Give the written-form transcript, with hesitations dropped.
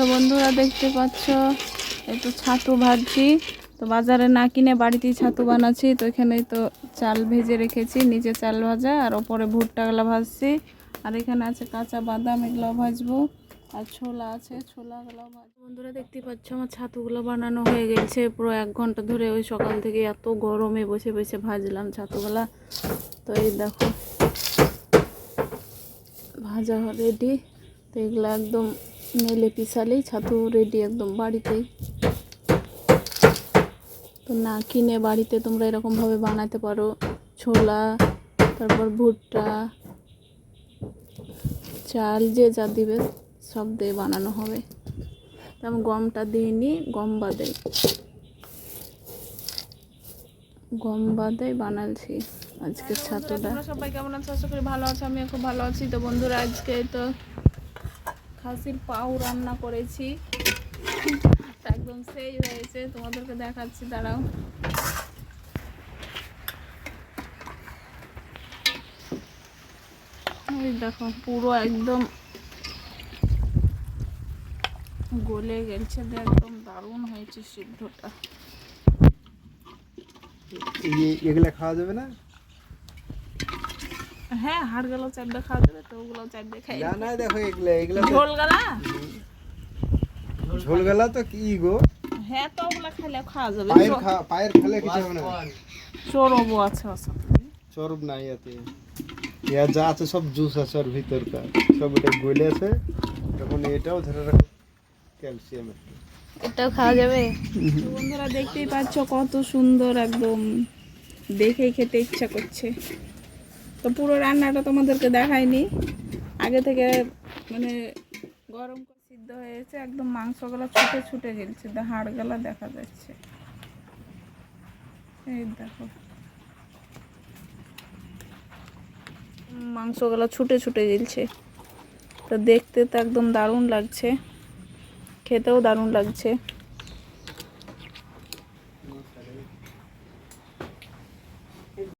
তো বন্ধুরা দেখতে পাচ্ছ একটু ছাতু ভাজছি। তো বাজারে না কিনে বাড়িতেই ছাতু বানাচ্ছি। তো এখানেই তো চাল ভেজে রেখেছি, নিচে চাল ভাজা আর ওপরে ভুট্টাগুলো ভাজছি। আর এখানে আছে কাঁচা বাদাম, এগুলো ভাজবো। আর ছোলা আছে, ছোলাগুলো ভাজবো। বন্ধুরা দেখতে পাচ্ছ আমার ছাতুগুলো বানানো হয়ে গেছে পুরো 1 ঘন্টা ধরে। ওই সকাল থেকে এত গরমে বসে বসে ভাজলাম ছাতুগুলা। তো এই দেখো ভাজা রেডি। তো এগুলো একদম মেলে পিছালেই ছাতু রেডি একদম বাড়িতেই। তো না কিনে বাড়িতে তোমরা এরকমভাবে বানাতে পারো। ছোলা, তারপর ভুট্টা, চাল যে যা দিবে সব দিয়ে বানানো হবে। তো আমি গমটা দিইনি, গম বাদে বানাচ্ছি আজকে ছাতুটা। সবাই কেমন আছো? আশা করি ভালো আছো, আমিও খুব ভালো আছি। তো বন্ধুরা আজকে তো খাসির পাউ রান্না করেছি, একদম সেই হয়েছে, তোমাদেরকে দেখাচ্ছি, দাঁড়াও। ওই দেখো পুরো একদম গলে গেছে, একদম দারুণ হয়েছে সিদ্ধটা। এগুলা খাওয়া যাবে না? হ্যাঁ, হাড়গুলো চাপড়ে খাওয়া যাবে, তো ওগুলো চাপড়ে খাই না না, দেখো এগুলা ঝোলগালা তো কি গো? হ্যাঁ, তো ওগুলা খেলে খাওয়া যাবে। পায়ের খেলে কিছু হবে না। চরবও আছে চরব নাই এতে, ইয়া যা আছে সব জুস আছে ওর ভিতরকার, সব এটা গলে আছে। তখন এটাও ধরে রাখো ক্যালসিয়াম একটু, এটাও খাওয়া যাবে। তো বন্ধুরা দেখতেই পাচ্ছ কত সুন্দর, একদম দেখেই খেতে ইচ্ছা করছে। তো পুরো রান্নাটা তোমাদেরকে দেখাইনি, আগে থেকে মানে গরম করে সিদ্ধ হয়েছে, একদম মাংসগুলো ছুটে ছুটে গেছে, হাড়গুলো দেখা যাচ্ছে। এই দেখো মাংসগুলো ছুটে ছুটে গেছে। তো দেখতে তো একদম দারুণ লাগছে, খেতেও দারুণ লাগছে।